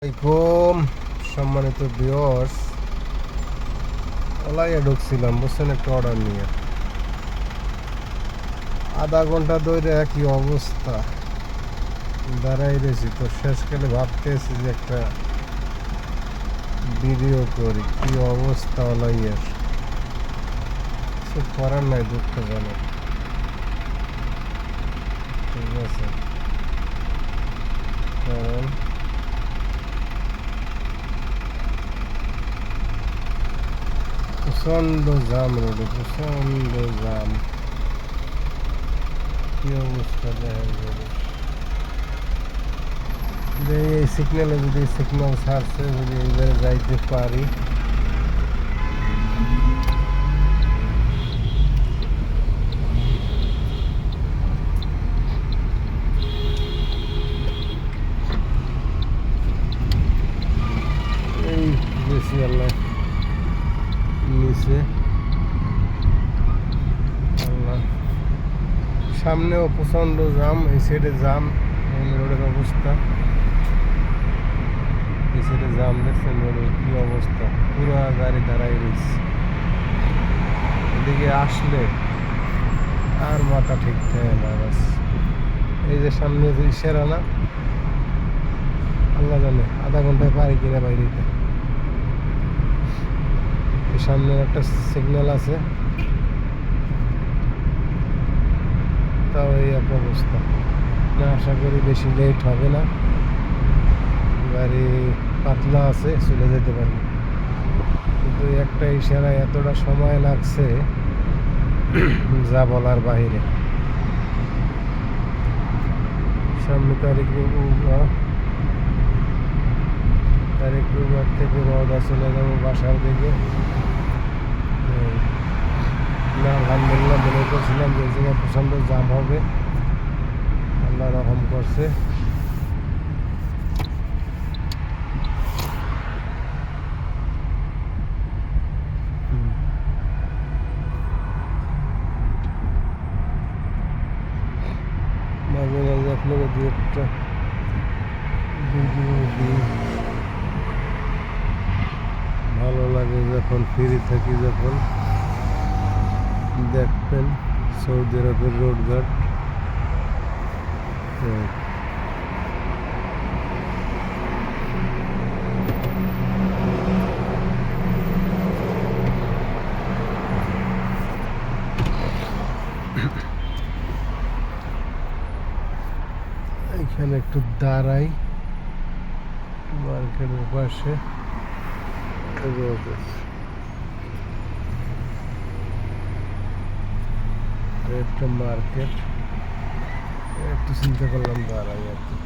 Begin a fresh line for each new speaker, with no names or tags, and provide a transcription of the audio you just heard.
আসসালামাইকুম সম্মানিত ভিউয়ার্স, ওলাইয়া ঢুকছিলাম বুঝছেন একটা অর্ডার নিয়ে। আধা ঘন্টা ধরে একই অবস্থা, দাঁড়াই রয়েছি। তো শেষকালে ভাবতেছি যে একটা ভিডিও করি, কি অবস্থা ওলাইয়ার। কিছু করার নাই, দুঃখজনক। ঠিক আছে, কারণ প্রচণ্ড জাম রোডে, প্রচণ্ড জাম। কি অবস্থা দেখা যাবে যে এই সিগন্যালে, যদি সিগন্যাল ছাড়ছে, যদি এইবারে যাইতে পারি। এই বেশি আল্লাহ নিচে, আল্লাহ সামনেও প্রচণ্ড জাম, এই সাইডে জাম। রোডের অবস্থা, এই সাইডে জাম দেখছেন রোডের কি অবস্থা, পুরো গাড়ি দাঁড়াই রয়েছে। এদিকে আসলে আর মাথা ঠিক থাকে না। বাস এই যে সামনে যে ইশারা না, আল্লাহ জানে আধা ঘন্টায় পারি কিনা বাইরেতে। সামনে একটা সিগন্যাল আছে, তাও এই এক অবস্থা। না, আশা করি বেশি লেট হবে না, গাড়ি পাতলা আছে, চলে যেতে পারবে। কিন্তু একটা ইশারা এতটা সময় লাগছে, যা বলার বাহিরে। সামনে তারিকুরবাগ থেকে রওনা চলে যাবো বাসার দিকে। না, আলহামদুলিল্লাহ মনে করছিলাম যে এই জায়গায় প্রচণ্ড জাম হবে, আল্লাহ রহম করছে। মাঝে মাঝে আপনাকে দু একটা ভিডিও দিই, ভালো লাগে যখন ফ্রি থাকি, যখন দেখবেন সৌদি আরবের রোডঘাট। এখানে একটু দাঁড়াই, মার্কেটের পাশে একটা মার্কেট, একটু চিন্তা করলাম দাঁড়াই আর কি।